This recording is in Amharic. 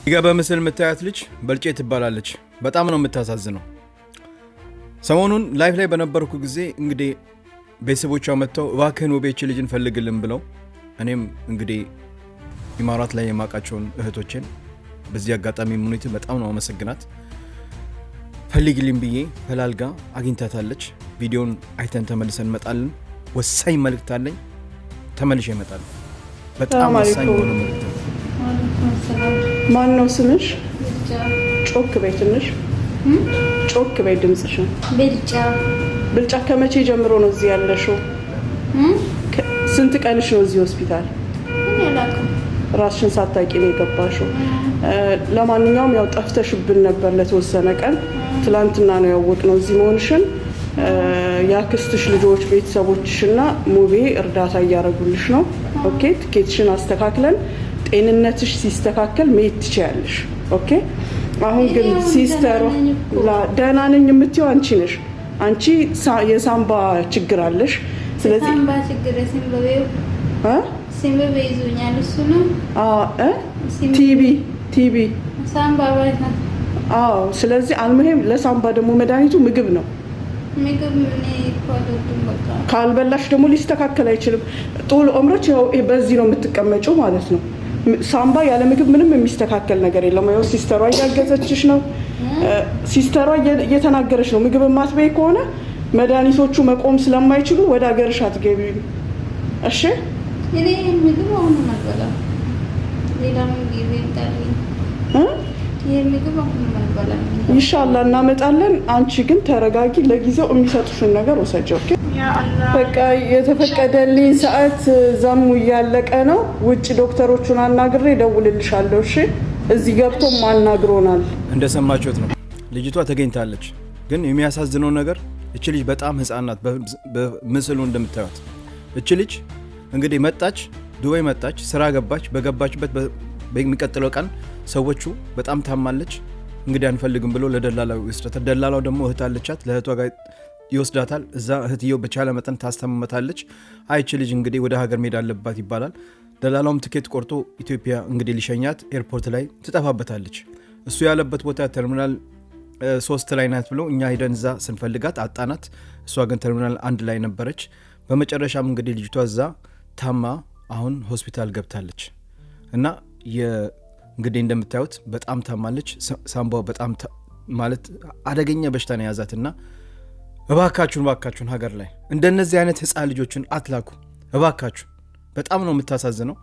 ይገባ ምስል መታየት ልጅ በልጬ ትባላለች። በጣም ነው የምታሳዝነው። ሰሞኑን ላይፍ ላይ በነበርኩ ጊዜ እንግዲህ ቤተሰቦቿ መጥተው እባክህን ወቤች ልጅን ፈልግልን ብለው እኔም እንግዲህ ኢማራት ላይ የማውቃቸውን እህቶችን በዚህ አጋጣሚ ሙኒት በጣም ነው አመሰግናት። ፈልግልኝ ብዬ ፈላልጋ አግኝታታለች። ቪዲዮን አይተን ተመልሰን እንመጣለን። ወሳኝ መልእክት አለኝ። ተመልሼ እመጣለሁ። በጣም ወሳኝ ነው መልእክት። ማን ነው ስምሽ? ጮክ በይ ትንሽ ጮክ በይ ድምጽሽን። ብልጫ ከመቼ ጀምሮ ነው እዚህ ያለሽው? ስንት ቀንሽ ነው እዚህ ሆስፒታል? ራስሽን ሳታውቂ ነው የገባሽው? ለማንኛውም ያው ጠፍተሽብን ነበር ለተወሰነ ቀን። ትላንትና ነው ያወቅነው እዚህ መሆንሽን። ያክስትሽ ልጆች ቤተሰቦችሽና ሙቤ እርዳታ እያደረጉልሽ ነው። ኦኬ፣ ትኬትሽን አስተካክለን ጤንነትሽ ሲስተካከል መሄድ ትችያለሽ። ኦኬ። አሁን ግን ሲስተር ደህና ነኝ የምትይው አንቺ ነሽ። አንቺ የሳምባ ችግር አለሽ። ስለዚህ ሳምባ ችግር ሲምበ ይዞኛል። እሱ ነው ቲቢ ሳምባ ባይታ። አዎ። ስለዚህ አልሙሂም ለሳምባ ደግሞ መድኃኒቱ ምግብ ነው። ምግብ ካልበላሽ ደግሞ ሊስተካከል አይችልም። ጡል ዑምረች በዚህ ነው የምትቀመጪው ማለት ነው። ሳምባ ያለ ምግብ ምንም የሚስተካከል ነገር የለም። ያው ሲስተሯ እያገዘችሽ ነው። ሲስተሯ እየተናገረች ነው። ምግብ ማትበይ ከሆነ መድኃኒቶቹ መቆም ስለማይችሉ ወደ ሀገርሽ አትገቢም። እሺ። እኔ ምግብ አሁን ማበላ ሌላ ምግብ ይጣልኝ ምግብ አሁን ማበላ ኢንሻአላህ እናመጣለን። አንቺ ግን ተረጋጊ። ለጊዜው የሚሰጡሽን ነገር ወሰጂ። ኦኬ። በቃ የተፈቀደልኝ ሰዓት ዘሙ እያለቀ ነው። ውጭ ዶክተሮቹን አናግሬ እደውልልሻለሁ። እሺ። እዚህ ገብቶ ማናግሮናል። እንደሰማችሁት ነው። ልጅቷ ተገኝታለች። ግን የሚያሳዝነው ነገር እቺ ልጅ በጣም ህፃን ናት። በምስሉ እንደምታዩት እቺ ልጅ እንግዲህ መጣች፣ ዱባይ መጣች፣ ስራ ገባች። በገባችበት በሚቀጥለው ቀን ሰዎቹ በጣም ታማለች፣ እንግዲህ አንፈልግም ብሎ ለደላላው ይወስዳታል። ደላላው ደግሞ እህት አለቻት፣ ለእህቷ ጋር ይወስዳታል። እዛ እህትየው በቻለ መጠን ታስተምመታለች። አይቺ ልጅ እንግዲህ ወደ ሀገር መሄድ አለባት ይባላል። ደላላውም ትኬት ቆርጦ ኢትዮጵያ እንግዲህ ሊሸኛት ኤርፖርት ላይ ትጠፋበታለች። እሱ ያለበት ቦታ ተርሚናል 3 ላይ ናት ብሎ እኛ ሄደን እዛ ስንፈልጋት አጣናት። እሷ ግን ተርሚናል 1 ላይ ነበረች። በመጨረሻም እንግዲህ ልጅቷ እዛ ታማ አሁን ሆስፒታል ገብታለች እና እንግዲህ እንደምታዩት በጣም ታማለች። ሳምባው በጣም ማለት አደገኛ በሽታ ነው ያዛትና እባካችሁን ሀገር ላይ እንደነዚህ አይነት ህፃን ልጆችን አትላኩ እባካችሁ። በጣም ነው የምታሳዝነው።